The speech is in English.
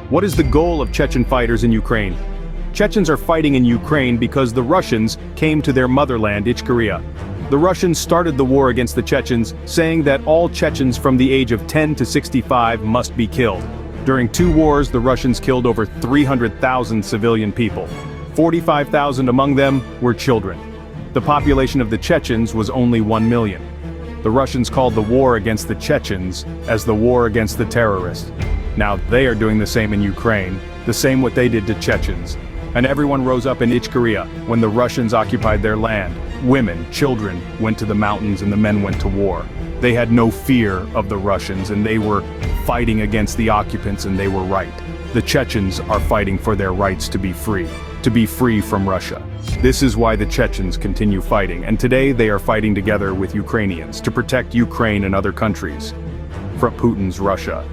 What is the goal of Chechen fighters in Ukraine? Chechens are fighting in Ukraine because the Russians came to their motherland, Ичкерия. The Russians started the war against the Chechens, saying that all Chechens from the age of 10 to 65 must be killed. During 2 wars, the Russians killed over 300,000 civilian people. 45,000 among them were children. The population of the Chechens was only 1 million. The Russians called the war against the Chechens as the war against the terrorists. Now they are doing the same in Ukraine, the same what they did to Chechens. And everyone rose up in Ичкерия when the Russians occupied their land. Women, children went to the mountains and the men went to war. They had no fear of the Russians and they were fighting against the occupants, and they were right. The Chechens are fighting for their rights to be free from Russia. This is why the Chechens continue fighting, and today they are fighting together with Ukrainians to protect Ukraine and other countries from Putin's Russia.